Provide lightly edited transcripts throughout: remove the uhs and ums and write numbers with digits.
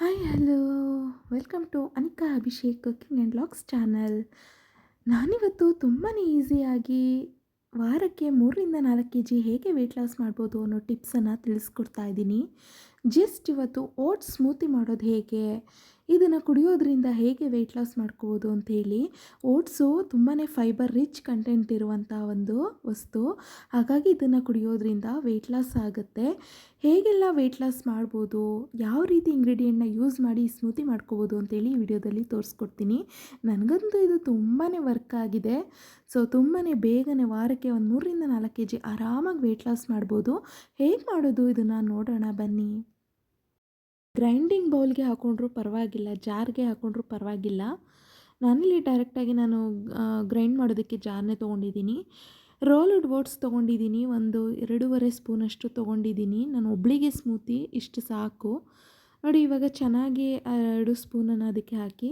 Hi hello welcome to Anika Abhishek cooking and vlogs channel. ನಾನಿವತ್ತು ತುಂಬಾ ಈಸಿಯಾಗಿ ವಾರಕ್ಕೆ 3 ರಿಂದ 4 kg ಹೇಗೆ ವೆಯ್ಟ್ ಲಾಸ್ ಮಾಡ್ಬೋದು ಅನ್ನೋ ಟಿಪ್ಸನ್ನು ತಿಳಿಸ್ಕೊಡ್ತಾ ಇದ್ದೀನಿ. ಜಸ್ಟ್ ಇವತ್ತು ಓಟ್ಸ್ ಸ್ಮೂತಿ ಮಾಡೋದು ಹೇಗೆ, ಇದನ್ನು ಕುಡಿಯೋದ್ರಿಂದ ಹೇಗೆ ವೆಯ್ಟ್ ಲಾಸ್ ಮಾಡ್ಕೋಬೋದು ಅಂಥೇಳಿ. ಓಟ್ಸು ತುಂಬಾ ಫೈಬರ್ ರಿಚ್ ಕಂಟೆಂಟ್ ಇರುವಂಥ ಒಂದು ವಸ್ತು. ಹಾಗಾಗಿ ಇದನ್ನು ಕುಡಿಯೋದ್ರಿಂದ ವೆಯ್ಟ್ ಲಾಸ್ ಆಗುತ್ತೆ. ಹೇಗೆಲ್ಲ ವೆಯ್ಟ್ ಲಾಸ್ ಮಾಡ್ಬೋದು, ಯಾವ ರೀತಿ ಇಂಗ್ರೀಡಿಯೆಂಟ್ನ ಯೂಸ್ ಮಾಡಿ ಸ್ಮೂತಿ ಮಾಡ್ಕೋಬೋದು ಅಂತೇಳಿ ಈ ವಿಡಿಯೋದಲ್ಲಿ ತೋರಿಸ್ಕೊಡ್ತೀನಿ. ನನಗಂತೂ ಇದು ತುಂಬಾ ವರ್ಕ್ ಆಗಿದೆ. ಸೊ ತುಂಬಾ ಬೇಗನೆ ವಾರಕ್ಕೆ ಒಂದು 3 ರಿಂದ 4 kg ಆರಾಮಾಗಿ ವೆಯ್ಟ್ ಲಾಸ್ ಮಾಡ್ಬೋದು. ಹೇಗೆ ಮಾಡೋದು ಇದನ್ನು ನೋಡೋಣ ಬನ್ನಿ. ಗ್ರೈಂಡಿಂಗ್ ಬೌಲ್ಗೆ ಹಾಕೊಂಡ್ರೂ ಪರವಾಗಿಲ್ಲ, ಜಾರ್ಗೆ ಹಾಕೊಂಡ್ರೂ ಪರವಾಗಿಲ್ಲ. ನಾನಿಲ್ಲಿ ಡೈರೆಕ್ಟಾಗಿ ಗ್ರೈಂಡ್ ಮಾಡೋದಕ್ಕೆ ಜಾರ್ನೇ ತೊಗೊಂಡಿದ್ದೀನಿ. ರೋಲ್ಡ್ ಓಟ್ಸ್ ತೊಗೊಂಡಿದ್ದೀನಿ, ಒಂದು 2.5 ಸ್ಪೂನಷ್ಟು ತೊಗೊಂಡಿದ್ದೀನಿ. ನಾನು ಒಬ್ಬಳಿಗೆ ಸ್ಮೂತಿ ಇಷ್ಟು ಸಾಕು ನೋಡಿ. ಇವಾಗ ಚೆನ್ನಾಗಿ 2 ಸ್ಪೂನನ್ನು ಅದಕ್ಕೆ ಹಾಕಿ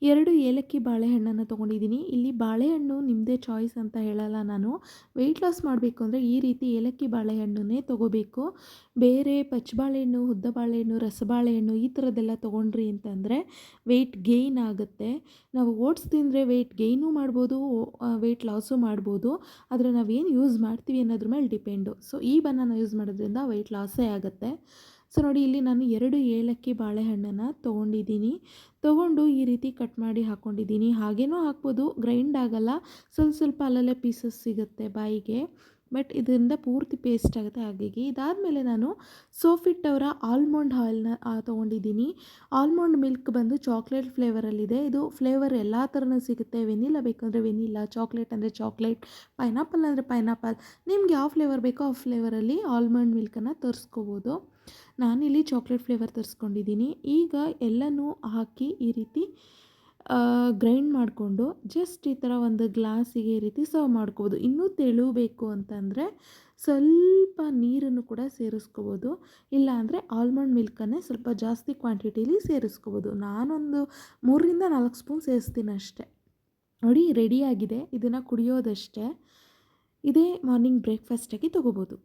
2 ಏಲಕ್ಕಿ ಬಾಳೆಹಣ್ಣನ್ನು ತೊಗೊಂಡಿದ್ದೀನಿ. ಇಲ್ಲಿ ಬಾಳೆಹಣ್ಣು ನಿಮ್ಮದೇ ಚಾಯ್ಸ್ ಅಂತ ಹೇಳಲ್ಲ ನಾನು. ವೆಯ್ಟ್ ಲಾಸ್ ಮಾಡಬೇಕು ಅಂದರೆ ಈ ರೀತಿ ಏಲಕ್ಕಿ ಬಾಳೆಹಣ್ಣನ್ನೇ ತೊಗೋಬೇಕು. ಬೇರೆ ಪಚ್ಚ ಬಾಳೆಹಣ್ಣು, ಉದ್ದ ಬಾಳೆಹಣ್ಣು, ರಸಬಾಳೆಹಣ್ಣು ಈ ಥರದ್ದೆಲ್ಲ ತೊಗೊಂಡ್ರಿ ಅಂತಂದರೆ ವೆಯ್ಟ್ ಗೇಯ್ನ್ ಆಗುತ್ತೆ. ನಾವು ಓಟ್ಸ್ ತಿಂದರೆ ವೆಯ್ಟ್ ಗೇಯ್ನೂ ಮಾಡ್ಬೋದು, ವೆಯ್ಟ್ ಲಾಸು ಮಾಡ್ಬೋದು. ಆದರೆ ನಾವೇನು ಯೂಸ್ ಮಾಡ್ತೀವಿ ಅನ್ನೋದ್ರ ಮೇಲೆ ಡಿಪೆಂಡು. ಸೊ ಈ ಬನಾನ ಯೂಸ್ ಮಾಡೋದ್ರಿಂದ ವೆಯ್ಟ್ ಲಾಸೇ ಆಗುತ್ತೆ. ಸೊ ನೋಡಿ, ಇಲ್ಲಿ ನಾನು 2 ಏಲಕ್ಕಿ ಬಾಳೆಹಣ್ಣನ್ನು ತೊಗೊಂಡು ಈ ರೀತಿ ಕಟ್ ಮಾಡಿ ಹಾಕ್ಕೊಂಡಿದ್ದೀನಿ. ಹಾಗೇನೂ ಹಾಕ್ಬೋದು, ಗ್ರೈಂಡ್ ಆಗಲ್ಲ, ಸ್ವಲ್ಪ ಸ್ವಲ್ಪ ಅಲ್ಲಲ್ಲೇ ಪೀಸಸ್ ಸಿಗುತ್ತೆ ಬಾಯಿಗೆ. ಬಟ್ ಇದರಿಂದ ಪೂರ್ತಿ ಪೇಸ್ಟ್ ಆಗುತ್ತೆ. ಹಾಗಾಗಿ ಇದಾದಮೇಲೆ ನಾನು ಸೋಫಿಟ್ ಅವರ ಆಲ್ಮಂಡ್ ಆಯಿಲ್ನ ತೊಗೊಂಡಿದ್ದೀನಿ. ಆಲ್ಮಂಡ್ ಮಿಲ್ಕ್ ಬಂದು ಚಾಕ್ಲೇಟ್ ಫ್ಲೇವರಲ್ಲಿದೆ. ಇದು ಫ್ಲೇವರ್ ಎಲ್ಲ ಥರನೂ ಸಿಗುತ್ತೆ. ವೆನಿಲಾ ಬೇಕಂದರೆ ವೆನಿಲಾ, ಚಾಕ್ಲೇಟ್ ಅಂದರೆ ಚಾಕ್ಲೇಟ್, ಪೈನಾಪಲ್ ಅಂದರೆ ಪೈನಾಪಲ್. ನಿಮ್ಗೆ ಯಾವ ಫ್ಲೇವರ್ ಬೇಕೋ ಆ ಫ್ಲೇವರಲ್ಲಿ ಆಲ್ಮಂಡ್ ಮಿಲ್ಕನ್ನು ತರಿಸ್ಕೋಬೋದು. ನಾನಿಲ್ಲಿ ಚಾಕ್ಲೇಟ್ ಫ್ಲೇವರ್ ತರಿಸ್ಕೊಂಡಿದ್ದೀನಿ. ಈಗ ಎಲ್ಲನೂ ಹಾಕಿ ಈ ರೀತಿ ಗ್ರೈಂಡ್ ಮಾಡಿಕೊಂಡು ಜಸ್ಟ್ ಈ ಥರ ಒಂದು ಗ್ಲಾಸಿಗೆ ಈ ರೀತಿ ಸರ್ವ್ ಮಾಡ್ಕೋಬೋದು. ಇನ್ನೂ ತೆಳುಬೇಕು ಅಂತಂದರೆ ಸ್ವಲ್ಪ ನೀರನ್ನು ಕೂಡ ಸೇರಿಸ್ಕೋಬೋದು. ಇಲ್ಲ ಅಂದರೆ ಆಲ್ಮಂಡ್ ಮಿಲ್ಕನ್ನೇ ಸ್ವಲ್ಪ ಜಾಸ್ತಿ ಕ್ವಾಂಟಿಟೀಲಿ ಸೇರಿಸ್ಕೋಬೋದು. ನಾನೊಂದು 3 ರಿಂದ 4 ಸ್ಪೂನ್ ಸೇರಿಸ್ತೀನಿ ಅಷ್ಟೇ. ನೋಡಿ, ರೆಡಿಯಾಗಿದೆ. ಇದನ್ನು ಕುಡಿಯೋದಷ್ಟೇ. ಇದೇ ಮಾರ್ನಿಂಗ್ ಬ್ರೇಕ್ಫಾಸ್ಟಾಗಿ ತೊಗೋಬೋದು.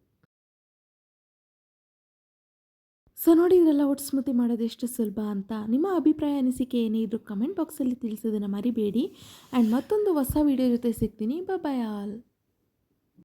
ಸೊ ನೋಡಿದ್ರಲ್ಲ ಓಟ್ಸ್ ಸ್ಮೂತಿ ಮಾಡೋದು ಎಷ್ಟು ಸುಲಭ ಅಂತ. ನಿಮ್ಮ ಅಭಿಪ್ರಾಯ, ಅನಿಸಿಕೆ ಏನೇ ಇದ್ರೂ ಕಮೆಂಟ್ ಬಾಕ್ಸಲ್ಲಿ ತಿಳಿಸೋದನ್ನು ಮರಿಬೇಡಿ. ಆ್ಯಂಡ್ ಮತ್ತೊಂದು ಹೊಸ ವಿಡಿಯೋ ಜೊತೆ ಸಿಗ್ತೀನಿ. Bye all.